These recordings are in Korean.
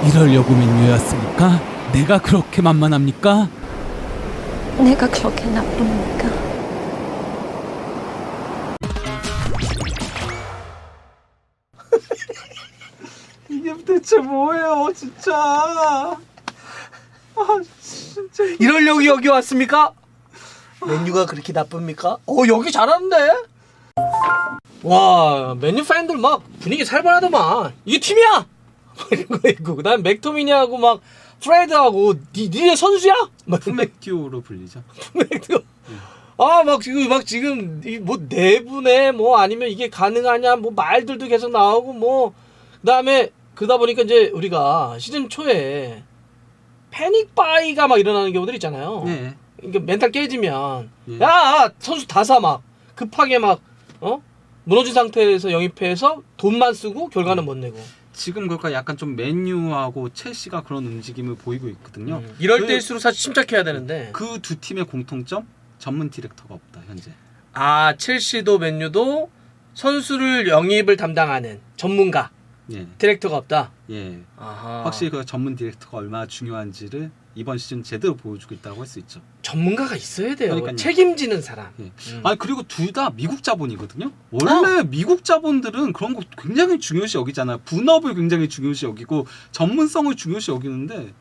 이러려고 맨유였습니까? 내가 그렇게 만만합니까? 내가 그렇게 나쁩니까? 이게 대체 뭐예요, 진짜? 아, 진짜. 이러려고 여기 왔습니까? 맨유가 그렇게 나쁩니까? 여기 잘하는데? 와, 맨유 팬들 막 분위기 살벌하더만. 이게 팀이야! 이런 거 있고, 그다음 맥토미니하고 막 프레드하고 니네 선수야? 푸맥듀오로 불리죠. 맥토. 막 지금 뭐 내분에 뭐 아니면 이게 가능하냐 뭐 말들도 계속 나오고 뭐 그다음에 그러다 보니까 이제 우리가 시즌 초에 패닉 바이가 막 일어나는 경우들 있잖아요. 네. 그러니까 멘탈 깨지면 예. 야 선수 다 사 막 급하게 막 무너진 상태에서 영입해서 돈만 쓰고 결과는 못 내고. 지금 그러니까 약간 좀 맨유하고 첼시가 그런 움직임을 보이고 있거든요. 이럴 때일수록 사실 침착해야 되는데. 그 두 팀의 공통점 전문 디렉터가 없다 현재. 첼시도 맨유도 선수를 영입을 담당하는 전문가 예. 디렉터가 없다. 예. 아하. 확실히 그 전문 디렉터가 얼마나 중요한지를 이번 시즌 제대로 보여주고 있다고 할 수 있죠. 전문가가 있어야 돼요. 그러니까요. 책임지는 사람. 예. 그리고 둘 다 미국 자본이거든요. 원래 미국 자본들은 그런 거 굉장히 중요시 여기잖아요. 분업을 굉장히 중요시 여기고 전문성을 중요시 여기는데.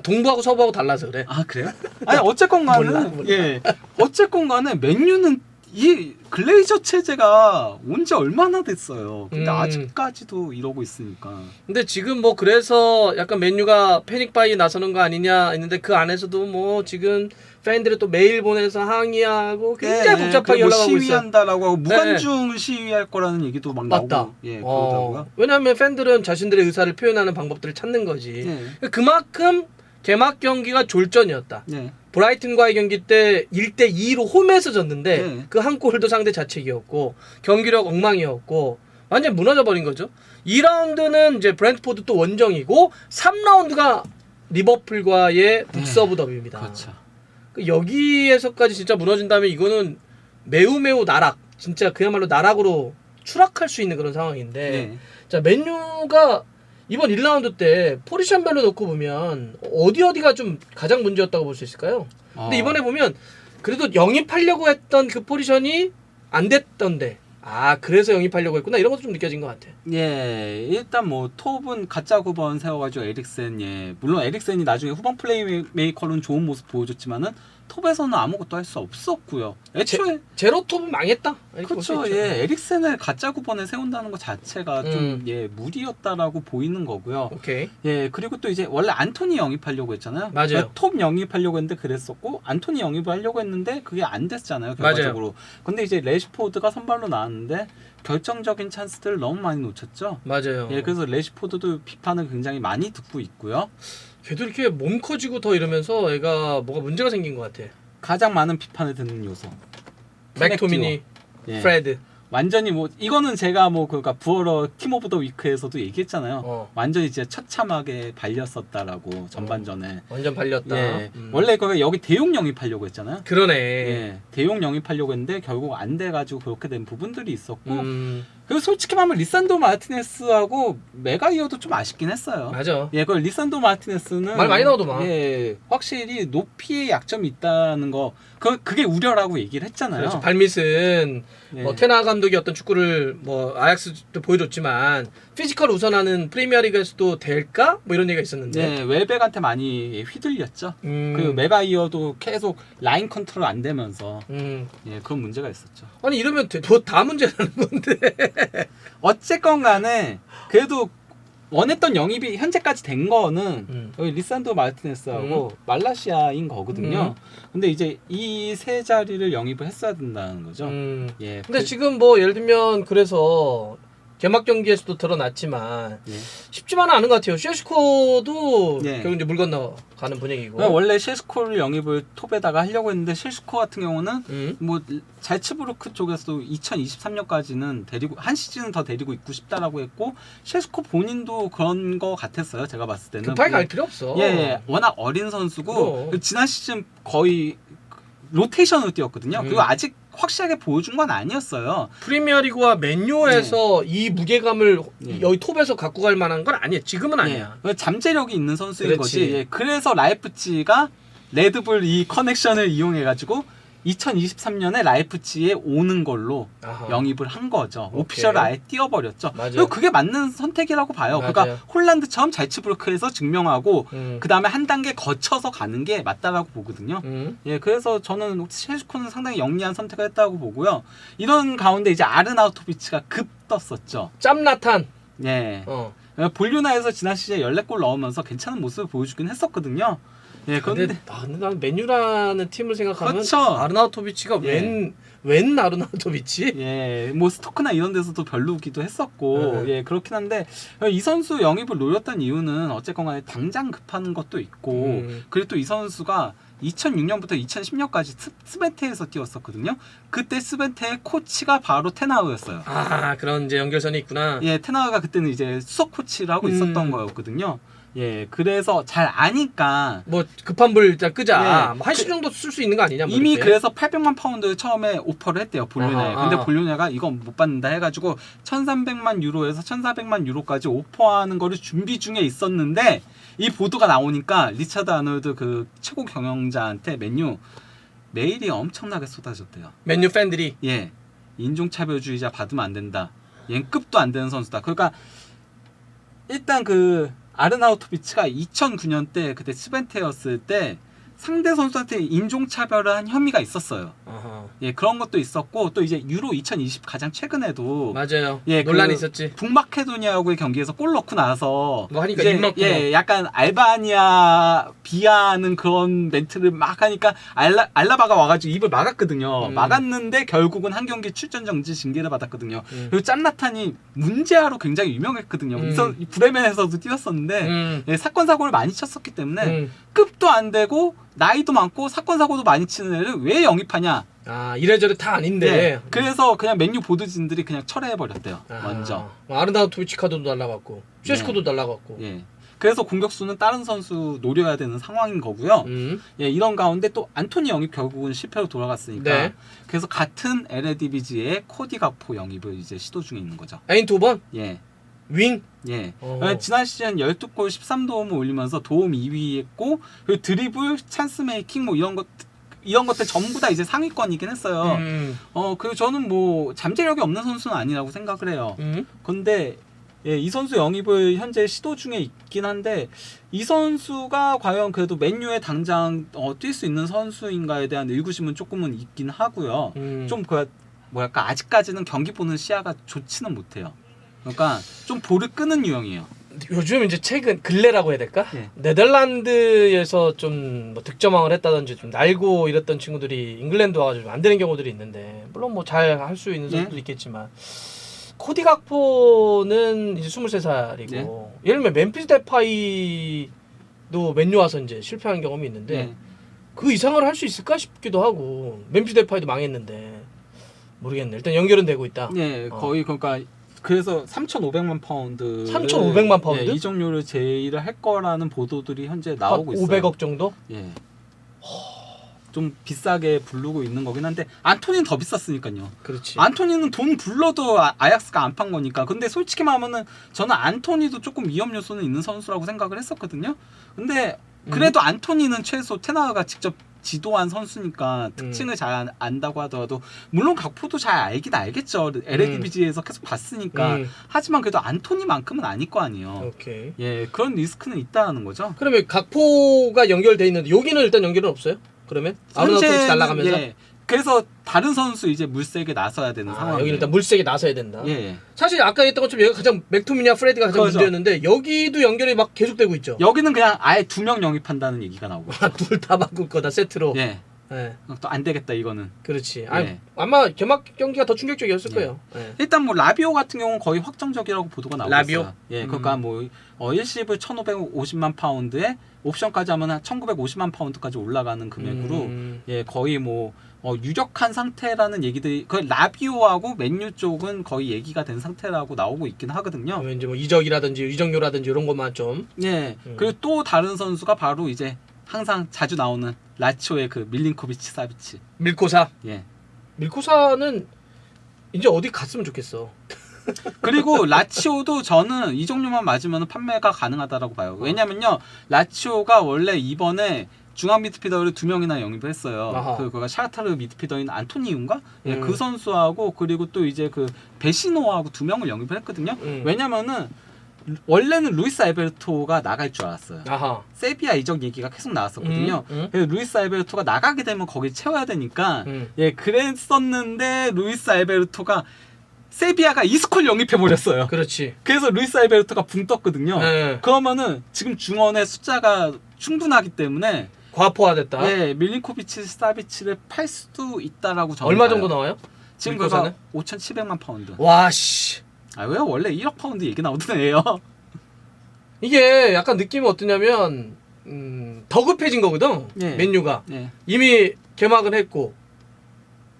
동부하고 서부하고 달라서 그래. 그래요? 아니 어쨌건 간에 몰라. 예. 어쨌건 간에 맨유는 이 글레이저 체제가 온 지 얼마나 됐어요. 근데 아직까지도 이러고 있으니까. 근데 지금 뭐 그래서 약간 맨유가 패닉바이 나서는 거 아니냐 했는데 그 안에서도 뭐 지금 팬들이 또 메일 보내서 항의하고 굉장히 복잡하게 뭐 연락하고 있어요. 시위한다라고 하고 무관중 시위할 거라는 얘기도 막 맞다. 나오고. 예, 그러더라고요. 왜냐하면 팬들은 자신들의 의사를 표현하는 방법들을 찾는 거지. 그만큼 개막 경기가 졸전이었다. 네. 브라이튼과의 경기 때 1대2로 홈에서 졌는데 네. 그 한 골도 상대 자책이었고 경기력 엉망이었고 완전 무너져 버린 거죠. 2라운드는 이제 브랜트포드 또 원정이고 3라운드가 리버풀과의 북서부 더비입니다. 그렇죠. 여기에서까지 진짜 무너진다면 이거는 매우 나락, 진짜 그야말로 나락으로 추락할 수 있는 그런 상황인데 네. 자 맨유가 이번 1라운드 때 포지션별로 놓고 보면 어디가 좀 가장 문제였다고 볼 수 있을까요? 근데 이번에 보면 그래도 영입하려고 했던 그 포지션이 안 됐던데 그래서 영입하려고 했구나 이런 것도 좀 느껴진 것 같아. 예, 일단 뭐 톱은 가짜 9번 세워가지고 에릭센, 예, 물론 에릭센이 나중에 후방 플레이메이커로는 좋은 모습 보여줬지만은 톱에서는 아무것도 할 수 없었고요. 애초에 제로톱은 망했다. 이렇게 볼수 그렇죠. 있죠. 예, 에릭센을 가짜 9번에 세운다는 것 자체가 좀 무리였다라고 보이는 거고요. 오케이. 예, 그리고 또 이제 원래 안토니 영입하려고 했잖아요. 맞아요. 그러니까 톱 영입하려고 했는데 그랬었고 안토니 영입을 하려고 했는데 그게 안 됐잖아요. 결과적으로. 맞아요. 근데 이제 레시포드가 선발로 나왔는데 결정적인 찬스들을 너무 많이 놓쳤죠. 맞아요. 예, 그래서 레시포드도 비판을 굉장히 많이 듣고 있고요. 걔도 이렇게 몸 커지고 더 이러면서 애가 뭐가 문제가 생긴 것 같아. 가장 많은 비판을 듣는 요소. 맥토미니, 예. 프레드. 완전히 뭐 이거는 제가 뭐 그러니까 부어러 팀 오브 더 위크에서도 얘기했잖아요. 완전히 진짜 처참하게 발렸었다라고 전반전에. 완전 발렸다. 예. 원래 그 여기 대용 영입하려고 했잖아요. 그러네. 예. 대용 영입하려고 했는데 결국 안 돼가지고 그렇게 된 부분들이 있었고. 그리고 솔직히 말하면 리산도 마르티네스하고 메가이어도 좀 아쉽긴 했어요. 맞아. 예, 그 리산도 마르티네스는 말 많이 나오더만. 예, 확실히 높이의 약점이 있다는 거, 그게 우려라고 얘기를 했잖아요. 그렇죠. 발밑은 예. 뭐 테나 감독이 어떤 축구를 뭐 아약스도 보여줬지만 피지컬 우선하는 프리미어리그에서도 될까? 뭐 이런 얘기가 있었는데. 네, 웰백한테 많이 휘둘렸죠. 그 메가이어도 계속 라인 컨트롤 안 되면서 예, 그런 문제가 있었죠. 아니 이러면 다 문제라는 건데. 어쨌건 간에 그래도 원했던 영입이 현재까지 된 거는 여기 리산도 마르티네스하고 말라시아인 거거든요. 근데 이제 이 세 자리를 영입을 했어야 된다는 거죠. 예. 근데 지금 뭐 예를 들면 그래서 개막 경기에서도 드러났지만 예. 쉽지만은 않은 것 같아요. 셰스코도 예. 결국 이제 물 건너가는 분위기고. 원래 셰스코를 영입을 톱에다가 하려고 했는데 셰스코 같은 경우는 뭐 잘츠부르크 쪽에서도 2023년까지는 데리고 한 시즌은 더 데리고 있고 싶다라고 했고 셰스코 본인도 그런 거 같았어요. 제가 봤을 때는 급하게 갈 필요 없어. 예, 워낙 어린 선수고 지난 시즌 거의 로테이션으로 뛰었거든요. 그리고 아직 확실하게 보여준 건 아니었어요. 프리미어리그와 맨유에서 이 무게감을 예. 여기 톱에서 갖고 갈 만한 건 아니야. 지금은 아니야. 예. 잠재력이 있는 선수인 그렇지. 거지. 예. 그래서 라이프치히가 레드불 이 커넥션을 이용해가지고 2023년에 라이프치히에 오는 걸로 아하. 영입을 한 거죠. 오케이. 오피셜을 아예 띄워버렸죠. 맞아요. 그리고 그게 맞는 선택이라고 봐요. 맞아요. 그러니까 홀란드처럼 잘츠부르크에서 증명하고 음. 그 다음에 한 단계 거쳐서 가는 게 맞다라고 보거든요. 예, 그래서 저는 셰슈코는 상당히 영리한 선택을 했다고 보고요. 이런 가운데 이제 아르나우토비치가 급 떴었죠. 짬나탄. 예. 어. 볼류나에서 지난 시즌에 14골 넣으면서 괜찮은 모습을 보여주긴 했었거든요. 예, 근데 나는 맨유라는 팀을 생각하면 그렇죠. 아르나우토비치가 예. 웬 아르나우토비치? 예, 뭐 스토크나 이런 데서도 별로기도 했었고, 네. 예, 그렇긴 한데 이 선수 영입을 노렸던 이유는 어쨌건 간에 당장 급한 것도 있고, 그리고 또 이 선수가 2006년부터 2010년까지 스벤테에서 뛰었었거든요. 그때 스벤테의 코치가 바로 테나우였어요. 아, 그런 이제 연결선이 있구나. 예, 테나우가 그때는 이제 수석 코치를 하고 있었던 거였거든요. 예, 그래서 잘 아니까 뭐 급한 불 일단 끄자. 예. 뭐 한시 정도 쓸 수 있는 거 아니냐? 뭐 이미 이렇게. 그래서 800만 파운드 처음에 오퍼를 했대요, 볼류네. 아하, 근데 아하. 볼류네가 이건 못 받는다 해가지고 1,300만 유로에서 1,400만 유로까지 오퍼하는 거를 준비 중에 있었는데 이 보도가 나오니까 리차드 아놀드 그 최고 경영자한테 맨유 메일이 엄청나게 쏟아졌대요. 맨유 팬들이 예, 인종차별주의자 받으면 안 된다. 얜 급도 안 되는 선수다. 그러니까 일단 그 아르나우토비치가 2009년 때 그때 스벤테였을 때 상대 선수한테 인종차별을 한 혐의가 있었어요. 아하. 예, 그런 것도 있었고 또 이제 유로 2020 가장 최근에도 맞아요. 예, 논란이 그 있었지. 북마케도니아하고의 경기에서 골 넣고 나서 뭐 하니까 이제 입 막고 예, 약간 알바니아 비하하는 그런 멘트를 막 하니까 알라바가 와가지고 입을 막았거든요. 막았는데 결국은 한 경기 출전 정지 징계를 받았거든요. 그리고 짬나탄이 문제아로 굉장히 유명했거든요. 이 브레멘에서도 뛰었었는데 예, 사건 사고를 많이 쳤었기 때문에 급도 안 되고 나이도 많고 사건 사고도 많이 치는 애를 왜 영입하냐? 아, 이래저래 다 아닌데. 네. 그래서 그냥 맨유 보드진들이 그냥 철회해 버렸대요. 먼저. 아르나우토비치 카드도 날라갔고 셰슈코도 날라갔고. 예. 그래서 공격수는 다른 선수 노려야 되는 상황인 거고요. 예, 이런 가운데 또 안토니 영입 결국은 실패로 돌아갔으니까. 네. 그래서 같은 LADBG의 코디 가포 영입을 이제 시도 중에 있는 거죠. 에인토번 예. 윙. 예. 지난 시즌 12골 13도움을 올리면서 도움 2위 했고 그리고 드리블, 찬스 메이킹 뭐 이런 것들 전부 다 이제 상위권이긴 했어요. 그리고 저는 뭐 잠재력이 없는 선수는 아니라고 생각을 해요. 근데 예, 이 선수 영입을 현재 시도 중에 있긴 한데 이 선수가 과연 그래도 맨유에 당장 뛸 수 있는 선수인가에 대한 의구심은 조금은 있긴 하고요. 좀 뭐랄까 아직까지는 경기 보는 시야가 좋지는 못해요. 그러니까 좀 볼을 끄는 유형이에요. 요즘 이제 최근 근래라고 해야 될까? 예. 네덜란드에서 좀뭐 득점왕을 했다든지 좀 날고 이랬던 친구들이 잉글랜드 와가지고 안 되는 경우들이 있는데 물론 뭐 잘 할 수 있는 선수도 있겠지만 코디 각포는 이제 23살이고 예를 들면 멤피스 데파이도 맨유 와서 이제 실패한 경험이 있는데 그 이상을 할 수 있을까 싶기도 하고 멤피스 데파이도 망했는데 모르겠네. 일단 연결은 되고 있다. 예, 거의 그러니까 그래서 3,500만 파운드 3,500만 파운드? 예, 이적료를 제의를 할 거라는 보도들이 현재 나오고 있어요. 500억 정도? 예. 좀 비싸게 부르고 있는 거긴 한데 안토니는 더 비쌌으니까요. 그렇지. 안토니는 돈 불러도 아약스가 안 판 거니까. 근데 솔직히 말하면은 저는 안토니도 조금 위험 요소는 있는 선수라고 생각을 했었거든요. 근데 그래도 안토니는 최소 테나가 직접 지도한 선수니까 특징을 잘 안다고 하더라도 물론 각포도 잘 알긴 알겠죠. LADBG에서 계속 봤으니까. 하지만 그래도 안토니만큼은 아닐 거 아니에요. 오케이. 예, 그런 리스크는 있다는 거죠. 그러면 각포가 연결돼 있는데 여기는 일단 연결은 없어요? 그러면 아르나우토비치 날아가면서 예, 그래서 다른 선수 이제 물색에 나서야 되는 상황. 여기 일단 물색에 나서야 된다. 예. 사실 아까 했던 것처럼 얘가 가장 맥투미니아 프레디가 가장 그렇죠. 문제였는데 여기도 연결이 막 계속되고 있죠. 여기는 그냥 아예 2명 영입한다는 얘기가 나오고. 둘 다 바꿀 거다 세트로. 예. 예. 또 안 되겠다 이거는. 그렇지. 예. 아마 개막 경기가 더 충격적이었을 예. 거예요. 예. 일단 뭐 라비오 같은 경우는 거의 확정적이라고 보도가 나오고 라비오? 있어요. 예, 그러니까 뭐 일시불 1,550만 파운드에 옵션까지 하면 한 1,950만 파운드까지 올라가는 금액으로 예, 거의 뭐 유력한 상태라는 얘기들이 그 라비오하고 맨유 쪽은 거의 얘기가 된 상태라고 나오고 있긴 하거든요. 왠지 뭐 이적이라든지 이적료라든지 이런 것만 좀. 예. 그리고 또 다른 선수가 바로 이제 항상 자주 나오는 라치오의 그 밀린코비치 사비치. 밀코사. 예. 밀코사는 이제 어디 갔으면 좋겠어. 그리고 라치오도 저는 이 종류만 맞으면 판매가 가능하다라고 봐요. 왜냐면요, 라치오가 원래 이번에 중앙 미드필더를 2명이나 영입을 했어요. 그가 샤르타르 미드필더인 안토니우인가? 예, 그 선수하고 그리고 또 이제 그 베시노하고 2명을 영입을 했거든요. 왜냐면은 원래는 루이스 알베르토가 나갈 줄 알았어요. 세비야 이적 얘기가 계속 나왔었거든요. 그래서 루이스 알베르토가 나가게 되면 거기 채워야 되니까 예, 그랬었는데 루이스 알베르토가 세비야가 이스콜 영입해 버렸어요. 그렇지. 그래서 루이스 알베르토가 붕 떴거든요. 네. 그러면은 지금 중원의 숫자가 충분하기 때문에 과포화됐다. 예, 밀린코비치, 사비치를 팔 수도 있다라고 저는 얼마 봐요. 정도 나와요? 지금 밀코사는? 그거 5,700만 파운드. 와 씨. 아 왜요? 원래 1억 파운드 얘기 나오던 애예요. 이게 약간 느낌이 어떠냐면 더 급해진 거거든. 예. 맨유가 예. 이미 개막은 했고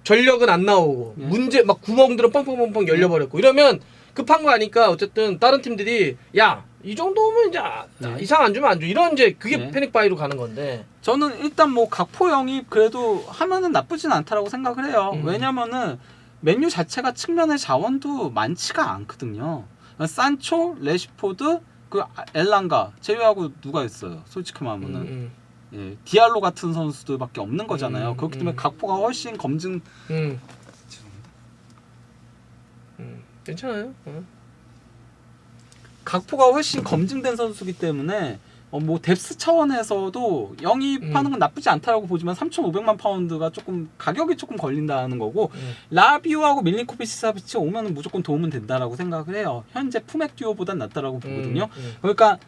전력은 안 나오고 예. 문제 막 구멍들은 뻥뻥뻥뻥 열려버렸고 이러면 급한 거 아니까 어쨌든 다른 팀들이 야 이 정도면 이제 예. 이상 안 주면 안 줘. 이런 이제 그게 예. 패닉바이로 가는 건데. 저는 일단 뭐 각포 영입 그래도 하면은 나쁘진 않다라고 생각을 해요. 왜냐면은 맨유 자체가 측면의 자원도 많지가 않거든요. 산초, 레시포드, 그 엘랑가 제외하고 누가 있어요? 솔직히 말하면은 예, 디알로 같은 선수들밖에 없는 거잖아요. 그렇기 때문에 각포가 훨씬 검증. 괜찮아요. 각포가 훨씬 검증된 선수기 때문에 뭐 뎁스 차원에서도 영입하는 건 나쁘지 않다라고 보지만 3,500만 파운드가 조금 가격이 조금 걸린다는 거고 라비오하고 밀린코비치 사비치 오면은 무조건 도움은 된다라고 생각을 해요. 현재 푸맥 듀오보단 낫다라고 보거든요. 그러니까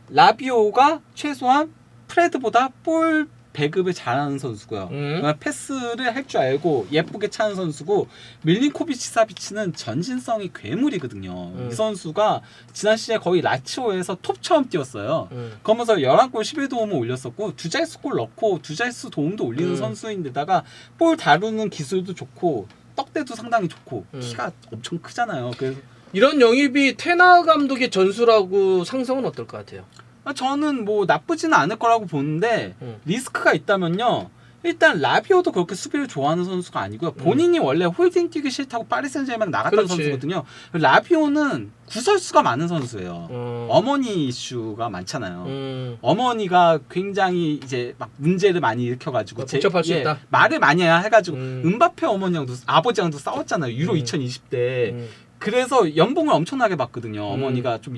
라비오가 최소한 프레드보다 볼 배급을 잘하는 선수고요. 그러니까 패스를 할 줄 알고 예쁘게 차는 선수고 밀린코비치 사비치는 전진성이 괴물이거든요. 이 선수가 지난 시즌에 거의 라치오에서 톱처럼 뛰었어요. 그러면서 11골 11도움을 올렸었고 두 자릿수 골 넣고 두 자릿수 도움도 올리는 선수인데다가 볼 다루는 기술도 좋고 떡대도 상당히 좋고 키가 엄청 크잖아요. 그래서 이런 영입이 테나 감독의 전술하고 상성은 어떨 것 같아요? 저는 뭐 나쁘지는 않을 거라고 보는데 리스크가 있다면요. 일단 라비오도 그렇게 수비를 좋아하는 선수가 아니고요. 본인이 원래 홀딩 뛰기 싫다고 파리 생제르맹 나갔던 그렇지. 선수거든요. 라비오는 구설수가 많은 선수예요. 어머니 이슈가 많잖아요. 어머니가 굉장히 이제 막 문제를 많이 일으켜가지고 복잡할 수 있다. 말을 많이 해가지고 은바페 어머니랑도 아버지랑도 싸웠잖아요. 유로 2020때. 그래서 연봉을 엄청나게 받거든요. 어머니가 좀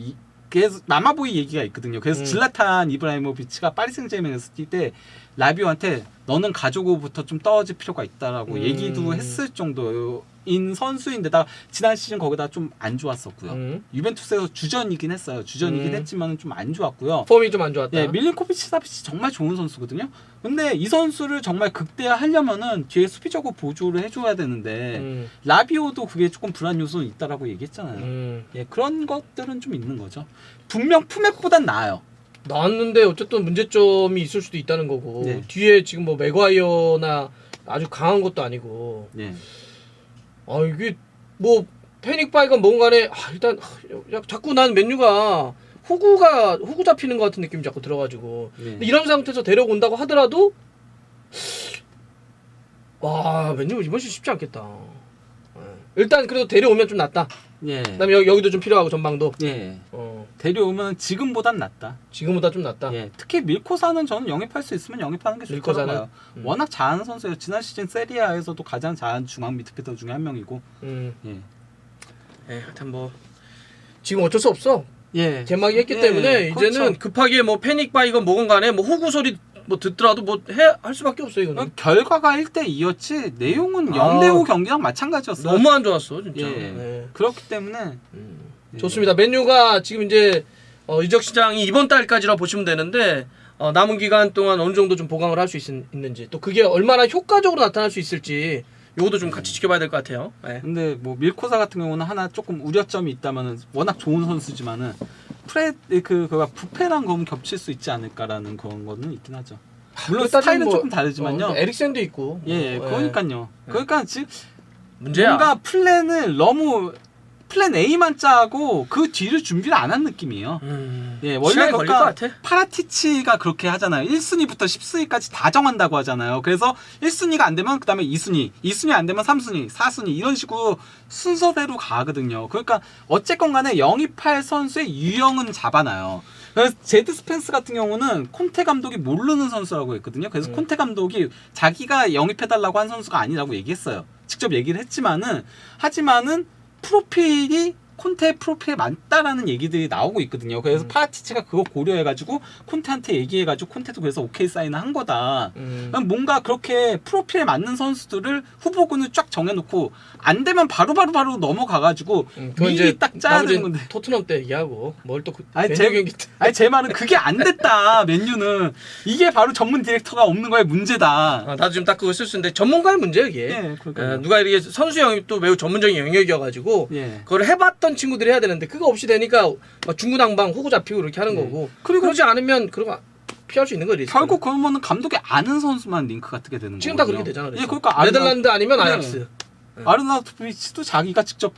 그래서 마마보이 얘기가 있거든요. 그래서 질라탄 이브라이모비치가 파리 생제르맹에서 뛸 때 라비오한테 너는 가족으로부터 좀 떨어질 필요가 있다라고 얘기도 했을 정도인 선수인데다가 지난 시즌 거기다 좀 안 좋았었고요. 유벤투스에서 주전이긴 했어요. 주전이긴 했지만 좀 안 좋았고요. 폼이 좀 안 좋았다. 예, 밀린코비치 사비치 정말 좋은 선수거든요. 근데 이 선수를 정말 극대화하려면은 뒤에 수비적으로 보조를 해줘야 되는데 라비오도 그게 조금 불안 요소는 있다라고 얘기했잖아요. 예, 그런 것들은 좀 있는 거죠. 분명 푸맥보단 나아요. 나왔는데 어쨌든 문제점이 있을 수도 있다는 거고 네. 뒤에 지금 뭐 맥과이어나 아주 강한 것도 아니고 예. 이게 뭐 패닉바이가 뭔가네 일단 자꾸 난 맨유가 호구 잡히는 것 같은 느낌이 자꾸 들어가지고 근데 이런 상태에서 데려온다고 하더라도 와 맨유 이번 시즌 쉽지 않겠다. 일단 그래도 데려오면 좀 낫다. 예. 그다음에 여기도 좀 필요하고 전방도 예. 데려오면 지금보단 낫다. 지금보다 좀 낫다. 예. 특히 밀코사는 저는 영입할 수 있으면 영입하는 게 좋다고 밀코사는? 봐요. 워낙 잘하는 선수예요. 지난 시즌 세리아에서도 가장 잘하는 중앙 미드필더 중에 한 명이고. 예. 하여튼 뭐 지금 어쩔 수 없어. 예. 개막이 했기 때문에 그렇죠. 이제는 급하게 뭐 패닉바이건 뭐건 간에 뭐 호구 소리 뭐 듣더라도 뭐 할 수밖에 없어 이거는. 결과가 1대2였지 내용은 0대5 경기랑 마찬가지였어요. 너무 안 좋았어 진짜. 예. 네. 그렇기 때문에 좋습니다. 맨유가 지금 이제 이적 시장이 이번 달까지라 보시면 되는데 남은 기간 동안 어느 정도 좀 보강을 할 수 있는지 또 그게 얼마나 효과적으로 나타날 수 있을지 요것도 좀 같이 지켜봐야 될 것 같아요. 네. 근데 뭐 밀코사 같은 경우는 하나 조금 우려점이 있다면은 워낙 좋은 선수지만은 그가 부패랑 너무 겹칠 수 있지 않을까라는 그런 거는 있긴 하죠. 물론 스타일은 조금 다르지만요. 에릭센도 있고. 예, 그러니까요. 그러니까 지금 문제야. 뭔가 플랜을 너무 플랜 A만 짜고 그 뒤를 준비를 안 한 느낌이에요. 예, 원래 시간이 걸릴 것 그러니까 같아. 파라티치가 그렇게 하잖아요. 1순위부터 10순위까지 다 정한다고 하잖아요. 그래서 1순위가 안 되면 그 다음에 2순위, 2순위 안 되면 3순위, 4순위 이런 식으로 순서대로 가거든요. 그러니까 어쨌건 간에 영입할 선수의 유형은 잡아놔요. 그래서 제드 스펜스 같은 경우는 콘테 감독이 모르는 선수라고 했거든요. 그래서 콘테 감독이 자기가 영입해달라고 한 선수가 아니라고 얘기했어요. 직접 얘기를 했지만은 하지만은 프로필이 콘테 프로필에 맞다라는 얘기들이 나오고 있거든요. 그래서 파라티치가 그거 고려해가지고 콘테한테 얘기해가지고 콘테도 그래서 오케이 사인을 한 거다. 뭔가 그렇게 프로필에 맞는 선수들을 후보군을 쫙 정해놓고 안 되면 바로 넘어가가지고 미리 딱 짜야 되는 건데. 토트넘 때 얘기하고 뭘 또 아니, 맨유 제- 경기 때. 아니 제 말은 그게 안 됐다. 맨유는 이게 바로 전문 디렉터가 없는 거의 문제다. 나도 지금 딱 그거 쓸수있는데 전문가의 문제예요 이게. 예, 그러니까요. 누가 이렇게 선수 영입도 매우 전문적인 영역이어가지고 예. 그걸 해봤던 친구들이 해야 되는데 그거 없이 되니까 막 중구난방 호구 잡히고 이렇게 하는 거고. 그리고 그러지 않으면 그런 거 피할 수 있는 거지. 결국 그러면은 감독이 아는 선수만 링크가 뜨게 되는 거예요. 지금 다 그렇게 되잖아. 예, 그러니까 네덜란드 아니면 네. 아약스. 아르나우토비치도 자기가 직접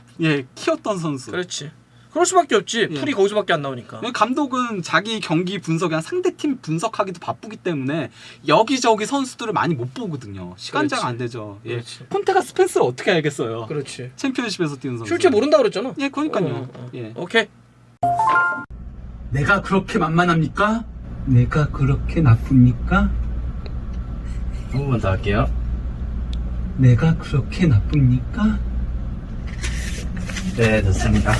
키웠던 선수. 그렇지. 그럴 수밖에 없지. 예. 풀이 거기서밖에 안 나오니까. 감독은 자기 경기 분석이랑 상대팀 분석하기도 바쁘기 때문에 여기저기 선수들을 많이 못 보거든요. 시간제가 그렇지. 안 되죠. 예. 그렇지. 콘테가 스펜스를 어떻게 알겠어요? 그렇지. 챔피언십에서 뛰는 선수. 실제 모른다 그랬잖아. 예, 그러니까요. 예. 오케이. 내가 그렇게 만만합니까? 내가 그렇게 나쁩니까? 한 번만 더 할게요. 내가 그렇게 나쁩니까? 네, 됐습니다.